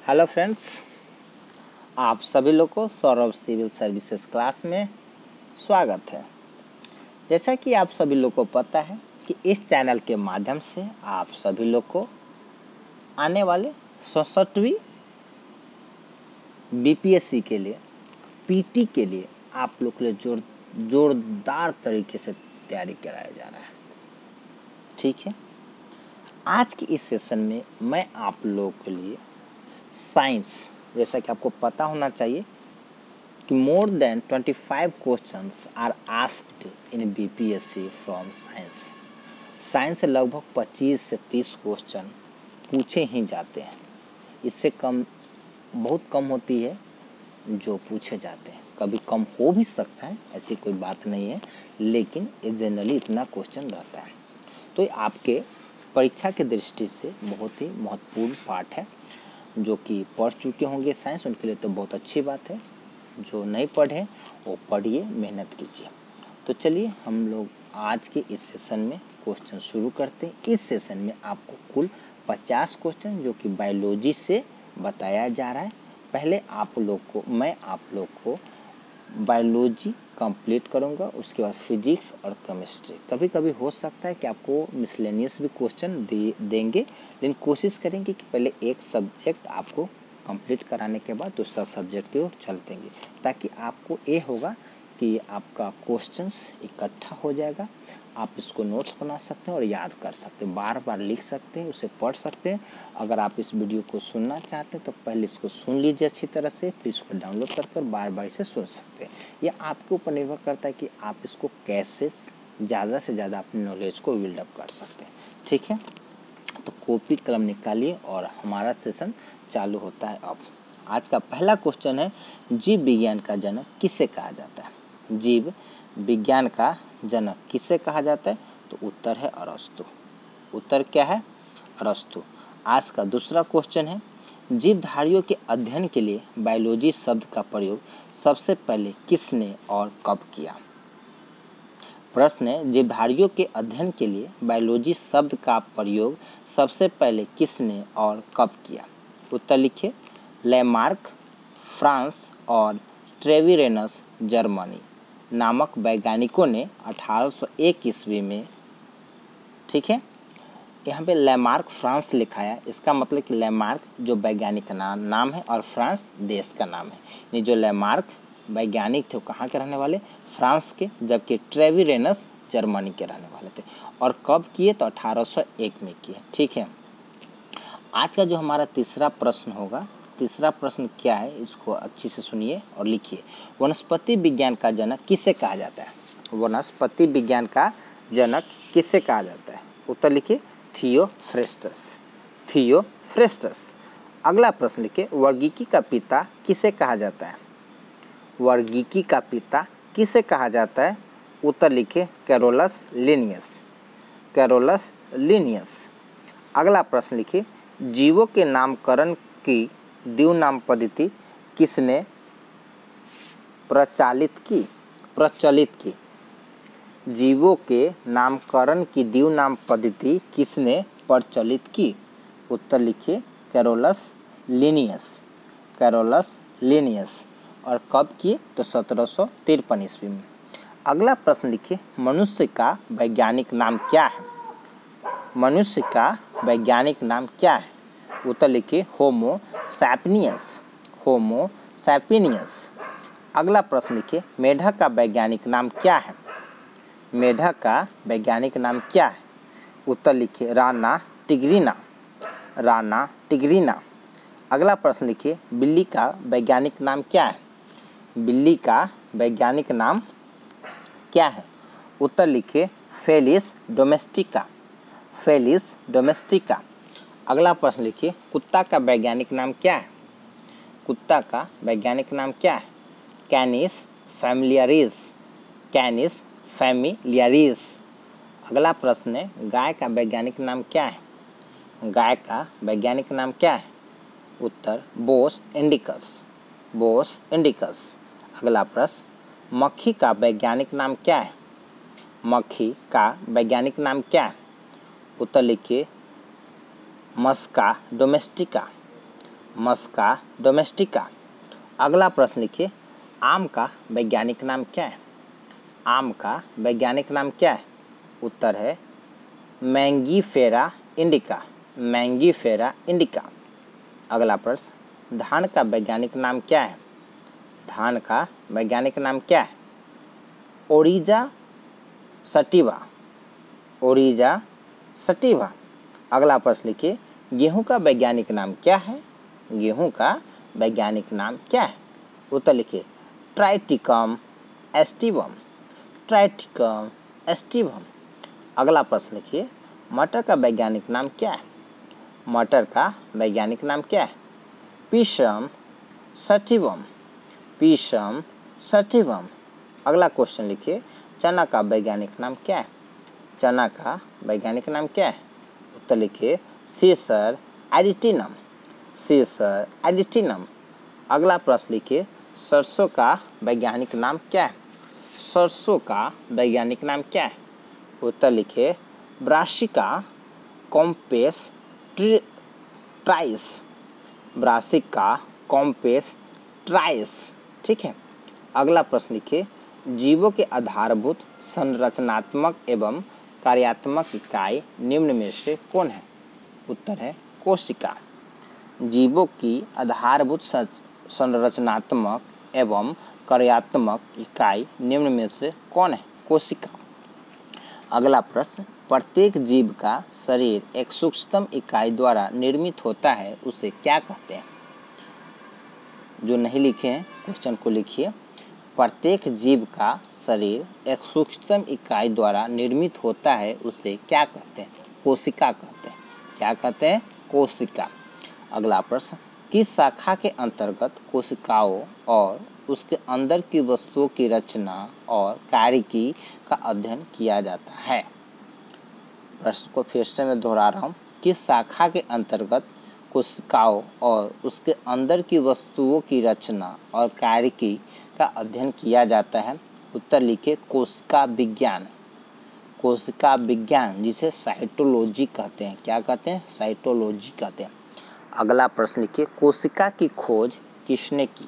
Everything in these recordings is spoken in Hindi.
हेलो फ्रेंड्स, आप सभी लोग को सौरभ सिविल सर्विसेज क्लास में स्वागत है। जैसा कि आप सभी लोग को पता है कि इस चैनल के माध्यम से आप सभी लोग को आने वाले 67वीं बीपीएससी के लिए पीटी के लिए आप लोग के लिए जोरदार तरीके से तैयारी कराया जा रहा है। ठीक है, आज के इस सेशन में मैं आप लोगों के लिए साइंस, जैसा कि आपको पता होना चाहिए कि more than 25 questions are asked in BPSC from science. Science से लगभग 25 से 30 क्वेश्चन पूछे ही जाते हैं। इससे कम बहुत कम होती है जो पूछे जाते हैं। कभी कम हो भी सकता है, ऐसी कोई बात नहीं है, लेकिन जनरली इतना क्वेश्चन रहता है। तो ये आपके परीक्षा की दृष्टि से बहुत ही महत्वपूर्ण पार्ट है। जो कि पढ़ चुके होंगे साइंस, उनके लिए तो बहुत अच्छी बात है। जो नहीं पढ़े वो पढ़िए, मेहनत कीजिए। तो चलिए हम लोग आज के इस सेशन में क्वेश्चन शुरू करते हैं। इस सेशन में आपको कुल 50 क्वेश्चन जो कि बायोलॉजी से बताया जा रहा है। पहले मैं आप लोग को बायोलॉजी कंप्लीट करूंगा, उसके बाद फिजिक्स और केमिस्ट्री। कभी कभी हो सकता है कि आपको मिसलेनियस भी क्वेश्चन देंगे, लेकिन कोशिश करेंगे कि पहले एक सब्जेक्ट आपको कंप्लीट कराने के बाद दूसरा सब्जेक्ट की ओर चलतेंगे, ताकि आपको ये होगा कि आपका क्वेश्चंस इकट्ठा हो जाएगा। आप इसको नोट्स बना सकते हैं और याद कर सकते हैं, बार बार लिख सकते हैं, उसे पढ़ सकते हैं। अगर आप इस वीडियो को सुनना चाहते हैं तो पहले इसको सुन लीजिए अच्छी तरह से, फिर इसको डाउनलोड कर बार बार इसे सुन सकते हैं। यह आपके ऊपर निर्भर करता है कि आप इसको कैसे ज़्यादा से ज़्यादा अपनी नॉलेज को बिल्डअप कर सकते हैं। ठीक है, तो कॉपी कलम निकालिए और हमारा सेशन चालू होता है अब। आज का पहला क्वेश्चन है, जीव विज्ञान का जनक किसे कहा जाता है? जीव विज्ञान का जनक किसे कहा जाता है? तो उत्तर है अरस्तु। उत्तर क्या है? अरस्तु। आज का दूसरा क्वेश्चन है, जीवधारियों के अध्ययन के लिए बायोलॉजी शब्द का प्रयोग सबसे पहले किसने और कब किया? प्रश्न है, जीवधारियों के अध्ययन के लिए बायोलॉजी शब्द का प्रयोग सबसे पहले किसने और कब किया? उत्तर लिखिए। लैमार्क फ्रांस और ट्रेविरेनस जर्मनी नामक वैज्ञानिकों ने 1801 ईस्वी में, ठीक है, यहाँ पे लैमार्क फ्रांस लिखा है। इसका मतलब कि लैमार्क जो वैज्ञानिक का नाम है और फ्रांस देश का नाम है। ये जो लैमार्क वैज्ञानिक थे वो कहाँ के रहने वाले? फ्रांस के, जबकि ट्रेविरेनस जर्मनी के रहने वाले थे। और कब किए? तो 1801 में किए। ठीक है, आज का जो हमारा तीसरा प्रश्न होगा, तीसरा प्रश्न क्या है इसको अच्छी से सुनिए और लिखिए। वनस्पति विज्ञान का जनक किसे कहा जाता है? वनस्पति विज्ञान का जनक किसे कहा जाता है? उत्तर लिखिए, थियोफ्रेस्टस। थियोफ्रेस्टस। अगला प्रश्न लिखिए, वर्गीकी का पिता किसे कहा जाता है? वर्गीकी का पिता किसे कहा जाता है? उत्तर लिखिए, कैरोलस लिनियस। Carolus Linnaeus. अगला प्रश्न लिखिए, जीवों के नामकरण की द्विनाम पद्धति किसने प्रचलित की? जीवों के नामकरण की द्विनाम पद्धति किसने प्रचलित की? उत्तर लिखिए, कैरोलस लिनियस। Carolus Linnaeus. और कब किए? तो 1753 ईस्वी में। अगला प्रश्न लिखिए, मनुष्य का वैज्ञानिक नाम क्या है? मनुष्य का वैज्ञानिक नाम क्या है? उत्तर लिखिए, होमो सैपियंस। Homo sapiens. अगला प्रश्न लिखिए, मेढक का वैज्ञानिक नाम क्या है? मेढक का वैज्ञानिक नाम क्या है? उत्तर लिखिए, राना टिग्रिना। राना टिग्रिना। अगला प्रश्न लिखिए, बिल्ली का वैज्ञानिक नाम क्या है? बिल्ली का वैज्ञानिक नाम क्या है? उत्तर लिखिए, फेलिस डोमेस्टिका। Felis domestica. अगला प्रश्न लिखिए, कुत्ता का वैज्ञानिक नाम क्या है? कुत्ता का वैज्ञानिक नाम क्या है? कैनिस फैमिलियरिस। कैनिस फैमिलियरिस। अगला प्रश्न है, गाय का वैज्ञानिक नाम क्या है? गाय का वैज्ञानिक नाम क्या है? उत्तर बोस इंडिकस। बोस इंडिकस। अगला प्रश्न, मक्खी का वैज्ञानिक नाम क्या है? मक्खी का वैज्ञानिक नाम क्या है? उत्तर लिखिए, मस्का डोमेस्टिका। मस्का डोमेस्टिका। अगला प्रश्न लिखिए, आम का वैज्ञानिक नाम क्या है? आम का वैज्ञानिक नाम क्या है? उत्तर है मैंगीफेरा इंडिका। Mangifera indica. अगला प्रश्न, धान का वैज्ञानिक नाम क्या है? धान का वैज्ञानिक नाम क्या है? ओरिजा सटिवा। ओरिजा सटिवा। अगला प्रश्न लिखिए, गेहूं का वैज्ञानिक नाम क्या है? गेहूं का वैज्ञानिक नाम क्या है? उत्तर लिखिए ट्राइटिकम एस्टिवम। Triticum aestivum. अगला प्रश्न लिखिए, मटर का वैज्ञानिक नाम क्या है? मटर का वैज्ञानिक नाम क्या है? पिशम सटिवम। पिशम सटिवम। अगला क्वेश्चन लिखिए, चना का वैज्ञानिक नाम क्या है? चना का वैज्ञानिक नाम क्या है? उत्तर लिखिए सीसर एडिटिनम। सीसर एडिटिनम। अगला प्रश्न लिखिए, सरसों का वैज्ञानिक नाम क्या है? सरसों का वैज्ञानिक नाम क्या है? उत्तर लिखिए ब्रासिका कॉम्पेस ट्राइस। ब्रासिका कॉम्पेस ट्राइस। ठीक है। अगला प्रश्न लिखिए, जीवों के आधारभूत संरचनात्मक एवं कार्यात्मक इकाई निम्न में से कौन है? उत्तर है कोशिका। जीवों की आधारभूत संरचनात्मक एवं कार्यात्मक इकाई निम्न में से कौन है? कोशिका। अगला प्रश्न, प्रत्येक जीव का शरीर एक सूक्ष्मतम इकाई द्वारा निर्मित होता है, उसे क्या कहते हैं? जो नहीं लिखे हैं क्वेश्चन को लिखिए। प्रत्येक जीव का शरीर एक सूक्ष्मतम इकाई द्वारा निर्मित होता है, उसे क्या कहते हैं? कोशिका कहते हैं। क्या कहते हैं? कोशिका। अगला प्रश्न, किस शाखा के अंतर्गत कोशिकाओं और उसके अंदर की वस्तुओं की रचना और कार्यकी का अध्ययन किया जाता है? प्रश्न को फिर से मैं दोहरा रहा हूँ। किस शाखा के अंतर्गत कोशिकाओं और उसके अंदर की वस्तुओं की रचना और कार्यकी का अध्ययन किया जाता है? उत्तर लिखिए कोशिका विज्ञान। कोशिका विज्ञान, जिसे साइटोलॉजी कहते हैं। क्या कहते हैं? साइटोलॉजी कहते हैं। अगला प्रश्न लिखिए, कोशिका की खोज किसने की?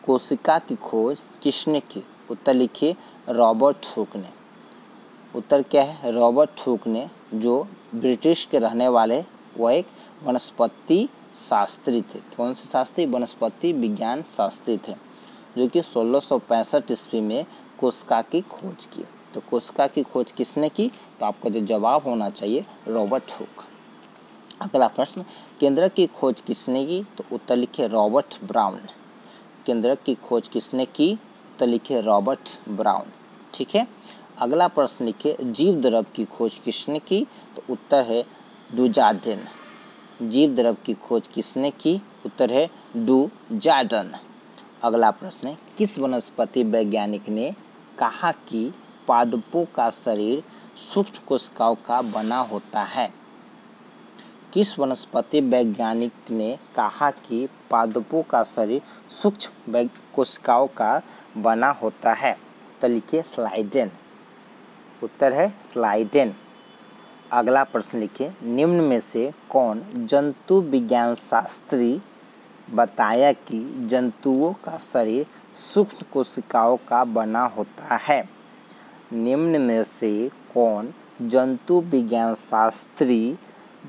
कोशिका की खोज किसने की? उत्तर लिखिए रॉबर्ट हुक ने। उत्तर क्या है? रॉबर्ट हुक ने, जो ब्रिटिश के रहने वाले, वह एक वनस्पति शास्त्री थे। कौन से शास्त्री? वनस्पति विज्ञान शास्त्री थे, जो कि 1665 ईस्वी में कोशिका की खोज की। तो कोशिका की खोज किसने की? तो आपका जो जवाब होना चाहिए रॉबर्ट हुक। अगला प्रश्न, केंद्रक की खोज किसने की? तो उत्तर लिखिए रॉबर्ट ब्राउन। केंद्रक की खोज किसने की? उत्तर लिखिए रॉबर्ट ब्राउन। ठीक है। अगला प्रश्न लिखिए, जीव द्रव की खोज किसने की? तो उत्तर है डुजार्डेन। जीव द्रव की खोज किसने की? उत्तर है डुजार्डेन। अगला प्रश्न है, किस वनस्पति वैज्ञानिक ने कहा कि पादपों का शरीर सूक्ष्म कोशिकाओं का बना होता है? किस वनस्पति वैज्ञानिक ने कहा कि पादपों का शरीर सूक्ष्म कोशिकाओं का बना होता है? तो लिखिए स्लाइडेन। उत्तर है स्लाइडेन। अगला प्रश्न लिखिए, निम्न में से कौन जंतु विज्ञान शास्त्री बताया कि जंतुओं का शरीर सूक्ष्म कोशिकाओं का बना होता है? निम्न में से कौन जंतु विज्ञान शास्त्री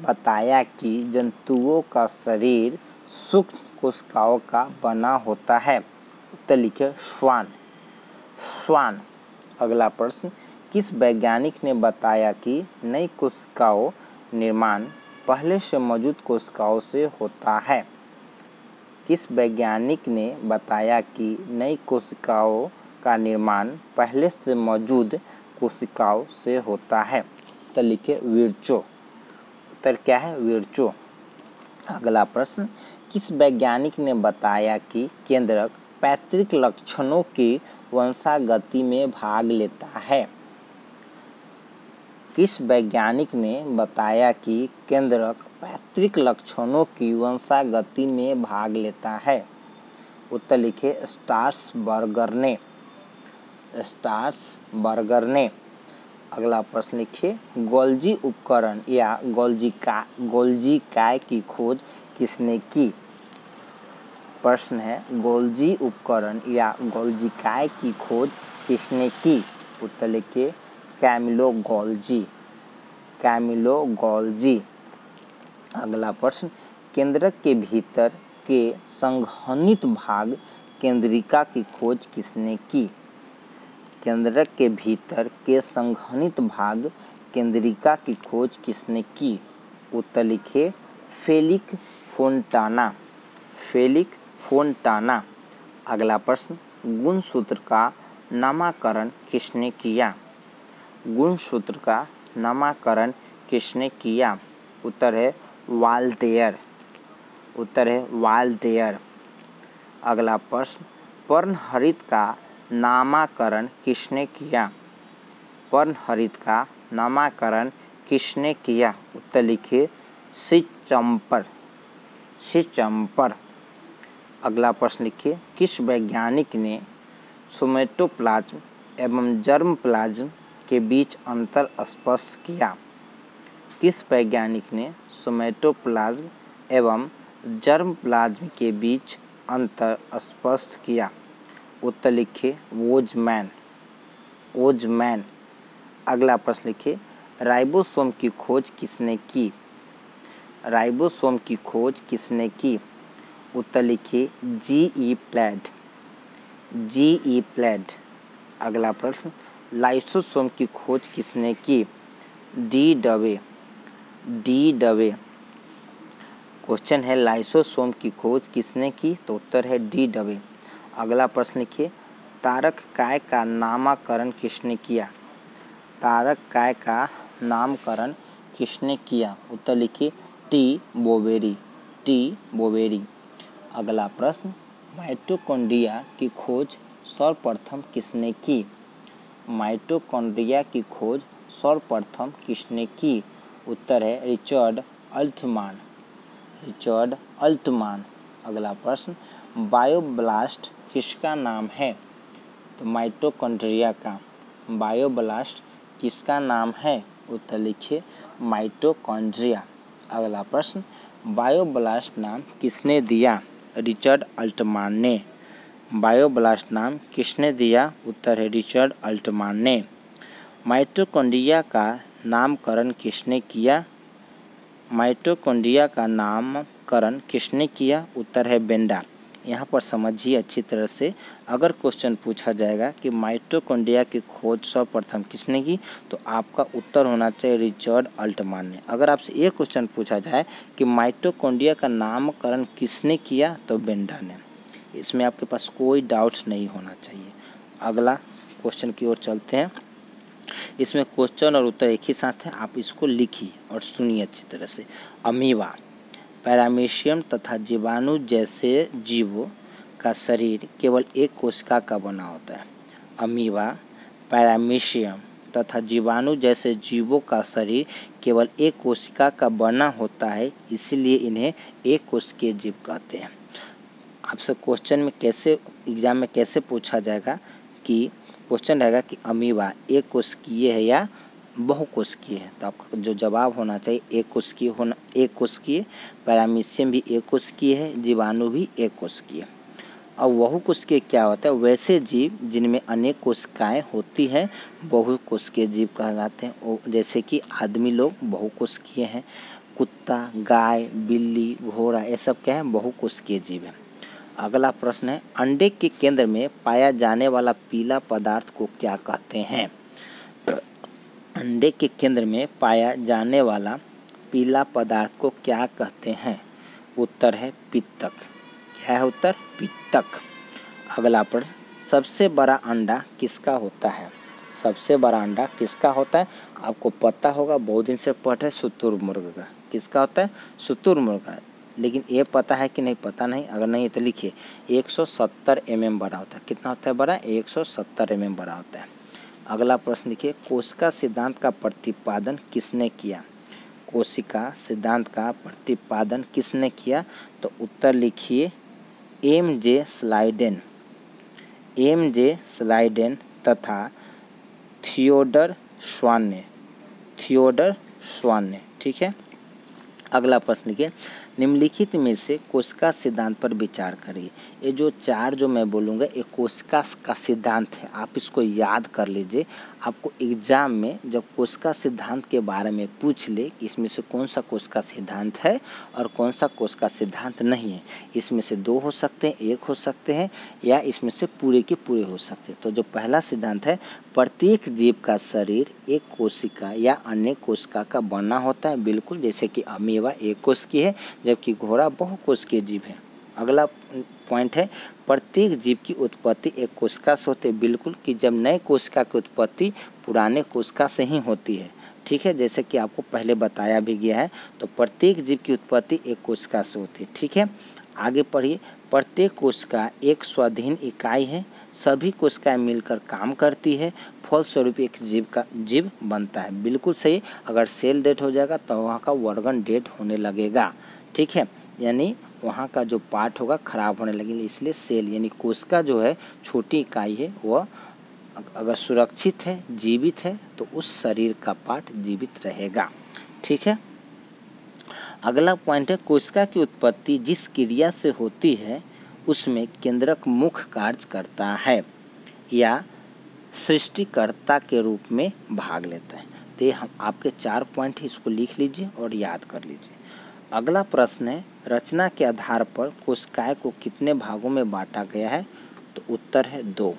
बताया कि जंतुओं का शरीर सूक्ष्म कोशिकाओं का बना होता है? उत्तर लिखिए श्वान। श्वान। अगला प्रश्न, किस वैज्ञानिक ने बताया कि नई कोशिकाओं निर्माण पहले से मौजूद कोशिकाओं से होता है? किस वैज्ञानिक ने बताया कि नई कोशिकाओं का निर्माण पहले से मौजूद कोशिकाओं से होता है? तो लिखिए विर्चो। उत्तर क्या है? विर्चो। अगला प्रश्न, किस वैज्ञानिक ने बताया कि केंद्रक पैतृक लक्षणों की वंशागति में भाग लेता है? किस वैज्ञानिक ने बताया कि केंद्रक पैतृक लक्षणों की वंशागति में भाग लेता है? उत्तर लिखिए स्ट्रासबर्गर ने। स्ट्रासबर्गर ने। अगला प्रश्न लिखिए, गोल्जी उपकरण या गोल्जी काय की खोज किसने की? प्रश्न है गोल्जी उपकरण या गोल्जिकाय की खोज किसने की? उत्तर लिखिए कैमिलो गोल्जी, कैमिलो गोल्जी। अगला प्रश्न केंद्रक के भीतर के संघनित भाग केंद्रिका की खोज किसने की? केंद्रक के भीतर के संघनित भाग केंद्रिका की खोज किसने की? उत्तर लिखिए फेलिक फोंटाना, फेलिक फोंटाना। अगला प्रश्न गुणसूत्र का नामकरण किसने किया? गुणसूत्र का नामकरण किसने किया? उत्तर है वाल्टेयर, उत्तर है वाल्टेयर। अगला प्रश्न पर्णहरित का नामकरण किसने किया? पर्णहरित का नामकरण किसने किया? उत्तर लिखिए सिचंपर, सिचंपर। अगला प्रश्न लिखिए किस वैज्ञानिक ने सोमेटोप्लाज्म एवं जर्मप्लाज्म के बीच अंतर स्पष्ट किया? किस वैज्ञानिक ने सोमेटोप्लाज्म एवं जर्मप्लाज्म के बीच अंतर स्पष्ट किया? उत्तर लिखिए वोजमैन, वोजमैन। अगला प्रश्न लिखिए राइबोसोम की खोज किसने की? राइबोसोम की खोज किसने की? उत्तर लिखिए जी.ई. प्लैड, जी.ई. प्लैड। अगला प्रश्न लाइसोसोम की खोज किसने की? D डवे, D डवे। क्वेश्चन है लाइसोसोम की खोज किसने की? तो उत्तर है डी डवे। अगला प्रश्न लिखिए तारक काय का नामकरण किसने किया? तारक काय का नामकरण किसने किया? उत्तर लिखिए टी बोवेरी, टी बोवेरी। अगला प्रश्न माइटोकॉन्ड्रिया की खोज सर्वप्रथम किसने की? माइटोकॉन्ड्रिया की खोज सर्वप्रथम किसने की? उत्तर है रिचर्ड अल्टमान, रिचर्ड अल्टमान। अगला प्रश्न बायोब्लास्ट किसका नाम है? तो माइटोकॉन्ड्रिया का। बायोब्लास्ट किसका नाम है? उत्तर लिखिए माइटोकॉन्ड्रिया। अगला प्रश्न बायोब्लास्ट नाम किसने दिया? रिचर्ड अल्टमान ने। बायोब्लास्ट नाम किसने दिया? उत्तर है रिचर्ड अल्टमान ने। माइटोकॉन्ड्रिया का नामकरण किसने किया? माइटोकॉन्ड्रिया का नामकरण किसने किया? उत्तर है बेंडा। यहाँ पर समझिए अच्छी तरह से, अगर क्वेश्चन पूछा जाएगा कि माइटोकॉन्ड्रिया की खोज सर्वप्रथम किसने की, तो आपका उत्तर होना चाहिए रिचर्ड अल्टमान ने। अगर आपसे ये क्वेश्चन पूछा जाए कि माइटोकॉन्ड्रिया का नामकरण किसने किया, तो बेंडा ने। इसमें आपके पास कोई डाउट्स नहीं होना चाहिए। अगला क्वेश्चन की ओर चलते हैं। इसमें क्वेश्चन और उत्तर एक ही साथ है, आप इसको लिखिए और सुनिए अच्छी तरह से। अमीबा पैरामीशियम तथा जीवाणु जैसे जीवों का शरीर केवल एक कोशिका का बना होता है। अमीबा पैरामीशियम तथा जीवाणु जैसे जीवों का शरीर केवल एक कोशिका का बना होता है, इसीलिए इन्हें एक कोशिकीय जीव कहते हैं। आपसे क्वेश्चन में कैसे, एग्जाम में कैसे पूछा जाएगा कि क्वेश्चन रहेगा कि अमीबा एक कोशिकीय है या बहुकोशिकीय है, तो आपका जो जवाब होना चाहिए एक कोशिकीय होना, एक कोशिकीय। पैरामीशियम भी एक कोशिकीय है, जीवाणु भी एक कोशिकीय। अब बहुकोशिकीय क्या होता है? वैसे जीव जिनमें अनेक कोशिकाएं होती हैं बहुकोशिकीय जीव कहलाते हैं। जैसे कि आदमी लोग बहुकोशिकीय हैं, कुत्ता, गाय, बिल्ली, घोड़ा, ये सब क्या है? बहुकोशिकीय जीव है। अगला प्रश्न है अंडे के केंद्र में पाया जाने वाला पीला पदार्थ को क्या कहते हैं? अंडे के केंद्र में पाया जाने वाला पीला पदार्थ को क्या कहते हैं? उत्तर है पित्तक। क्या है उत्तर? पित्तक। अगला प्रश्न सबसे बड़ा अंडा किसका होता है? सबसे बड़ा अंडा किसका होता है? आपको पता होगा, बहुत दिन से पढ़ रहे, शुतुरमुर्ग का। किसका होता है? शुतुरमुर्ग का। लेकिन ये पता है कि नहीं? पता नहीं। अगर नहीं तो लिखिए 170 mm बड़ा होता है। कितना होता है बड़ा? 170 mm बड़ा होता है। अगला प्रश्न लिखिए कोशिका सिद्धांत का प्रतिपादन किसने किया? कोशिका सिद्धांत का प्रतिपादन किसने किया? तो उत्तर लिखिए एम.जे. Schleiden, MJ. स्लाइडेन तथा थियोडर स्वान ने, थियोडर स्वान ने। ठीक है। अगला प्रश्न लिखिए निम्नलिखित में से कोशिका सिद्धांत पर विचार करिए। ये जो चार जो मैं बोलूँगा ये कोशिका का सिद्धांत है, आप इसको याद कर लीजिए। आपको एग्जाम में जब कोशिका सिद्धांत के बारे में पूछ ले कि इसमें से कौन सा कोशिका सिद्धांत है और कौन सा कोशिका सिद्धांत नहीं है, इसमें से दो हो सकते हैं, एक हो सकते हैं, या इसमें से पूरे के पूरे हो सकते हैं। तो जो पहला सिद्धांत है, प्रत्येक जीव का शरीर एक कोशिका या अन्य कोशिका का बना होता है। बिल्कुल, जैसे कि अमीबा एक कोशिकीय है जबकि घोड़ा बहुकोशिकीय जीव है। अगला पॉइंट है, प्रत्येक जीव की उत्पत्ति एक कोशिका से होती है। बिल्कुल, कि जब नए कोशिका की उत्पत्ति पुराने कोशिका से ही होती है। ठीक है, जैसे कि आपको पहले बताया भी गया है। तो प्रत्येक जीव की उत्पत्ति एक कोशिका से होती है। ठीक है, आगे पढ़िए। प्रत्येक कोशिका एक स्वाधीन इकाई है, सभी कोशिकाएं मिलकर काम करती है, फलस्वरूप एक जीव बनता है। बिल्कुल सही। अगर सेल डेड हो जाएगा तो वहाँ का ऑर्गन डेड होने लगेगा। ठीक है, यानी वहाँ का जो पार्ट होगा खराब होने लगेगा। इसलिए सेल यानी कोशिका जो है छोटी इकाई है, वह अगर सुरक्षित है, जीवित है, तो उस शरीर का पार्ट जीवित रहेगा। ठीक है, अगला पॉइंट है, कोशिका की उत्पत्ति जिस क्रिया से होती है उसमें केंद्रक मुख्य कार्य करता है या सृष्टिकर्ता के रूप में भाग लेता है। तो ये हम आपके 4 पॉइंट है, इसको लिख लीजिए और याद कर लीजिए। अगला प्रश्न है, रचना के आधार पर कोशिकाएं को कितने भागों में बांटा गया है? तो उत्तर है 2।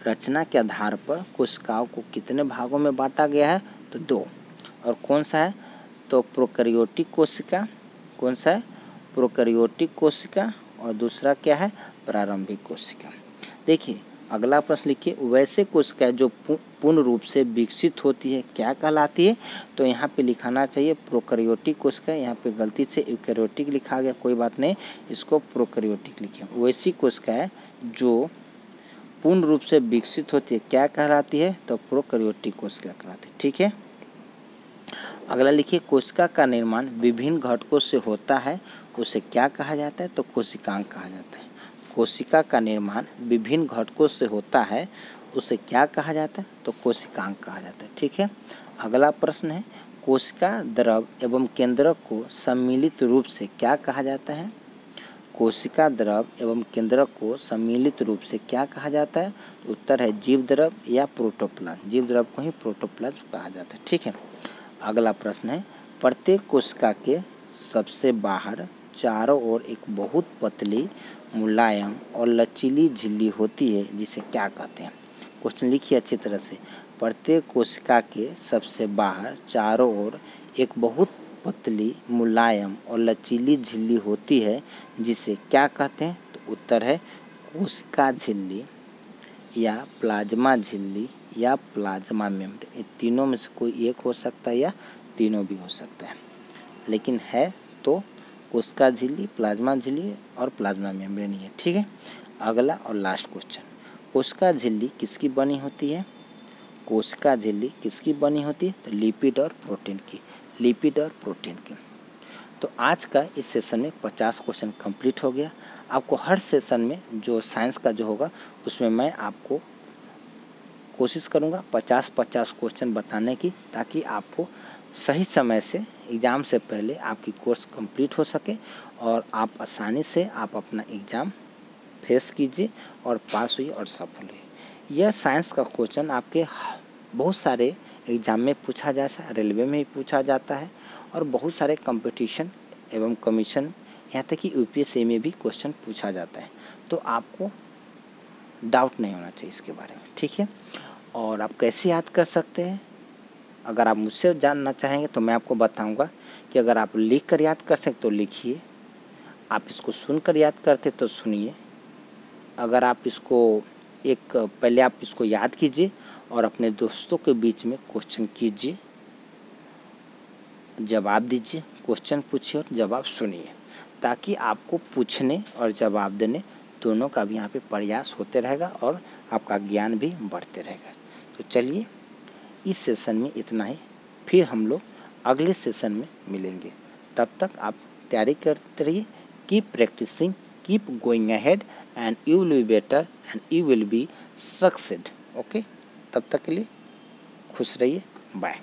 रचना के आधार पर कोशिकाओं को कितने भागों में बांटा गया है? तो 2। और कौन सा है? तो प्रोकैरियोटिक कोशिका। कौन सा है? प्रोकैरियोटिक कोशिका। और दूसरा क्या है? प्रारंभिक कोशिका। देखिए अगला प्रश्न लिखिए, वैसे कोशिका जो पूर्ण रूप से विकसित होती है क्या कहलाती है? तो यहाँ पे लिखाना चाहिए प्रोकैरियोटिक कोशिका, यहाँ पे गलती से यूकैरियोटिक लिखा गया, कोई बात नहीं, इसको प्रोकैरियोटिक लिखिए। वैसी कोशिका जो पूर्ण रूप से विकसित होती है क्या कहलाती है? तो प्रोकैरियोटिक कोशिका कहलाती है। ठीक है, अगला लिखिए, कोशिका का निर्माण विभिन्न घटकों से होता है, उसे क्या कहा जाता है? तो कोशिकांग कहा जाता है। कोशिका का निर्माण विभिन्न घटकों से होता है, उसे क्या कहा जाता है? तो कोशिकांग कहा जाता है। ठीक है, अगला प्रश्न है, कोशिका द्रव एवं केंद्रक को सम्मिलित रूप से क्या कहा जाता है? कोशिका द्रव एवं केंद्रक को सम्मिलित रूप से क्या कहा जाता है? तो उत्तर है जीव द्रव या प्रोटोप्लाज्म। जीव द्रव को ही प्रोटोप्लाज्म कहा जाता है। ठीक है, अगला प्रश्न है, प्रत्येक कोशिका के सबसे बाहर चारों ओर एक बहुत पतली, मुलायम और लचीली झिल्ली होती है, जिसे क्या कहते हैं? क्वेश्चन लिखिए अच्छी तरह से। प्रत्येक कोशिका के सबसे बाहर चारों ओर एक बहुत पतली, मुलायम और लचीली झिल्ली होती है, जिसे क्या कहते हैं? तो उत्तर है कोशिका झिल्ली या प्लाज्मा झिल्ली या प्लाज्मा मेम्ब्रेन। ये तीनों में से कोई एक हो सकता है या तीनों भी हो सकता है, लेकिन है तो कोशिका झिल्ली, प्लाज्मा झिल्ली और प्लाज्मा मेम्ब्रेन ही है। ठीक है, अगला और लास्ट क्वेश्चन, कोशिका झिल्ली किसकी बनी होती है? कोशिका झिल्ली किसकी बनी होती है? तो लिपिड और प्रोटीन की। लिपिड और प्रोटीन की। तो आज का इस सेशन में 50 क्वेश्चन कंप्लीट हो गया। आपको हर सेशन में जो साइंस का जो होगा उसमें मैं आपको कोशिश करूँगा 50-50 क्वेश्चन बताने की, ताकि आपको सही समय से एग्ज़ाम से पहले आपकी कोर्स कंप्लीट हो सके और आप आसानी से आप अपना एग्ज़ाम फेस कीजिए और पास हुई और सफल हुई। यह साइंस का क्वेश्चन आपके बहुत सारे एग्ज़ाम में पूछा जाता है, रेलवे में भी पूछा जाता है और बहुत सारे कंपटीशन एवं कमीशन, यहाँ तक कि यूपीएससी में भी क्वेश्चन पूछा जाता है। तो आपको डाउट नहीं होना चाहिए इसके बारे में। ठीक है, और आप कैसे याद कर सकते हैं? अगर आप मुझसे जानना चाहेंगे तो मैं आपको बताऊंगा कि अगर आप लिख कर याद कर सकते तो लिखिए, आप इसको सुनकर याद करते तो सुनिए। अगर आप इसको पहले आप इसको याद कीजिए और अपने दोस्तों के बीच में क्वेश्चन कीजिए, जवाब दीजिए, क्वेश्चन पूछिए और जवाब सुनिए, ताकि आपको पूछने और जवाब देने दोनों का भी यहाँ पे प्रयास होते रहेगा और आपका ज्ञान भी बढ़ते रहेगा। तो चलिए इस सेशन में इतना ही, फिर हम लोग अगले सेशन में मिलेंगे। तब तक आप तैयारी करते रहिए, keep practising, keep going ahead and you will be better and you will be succeed. Okay, तब तक के लिए खुश रहिए, बाय।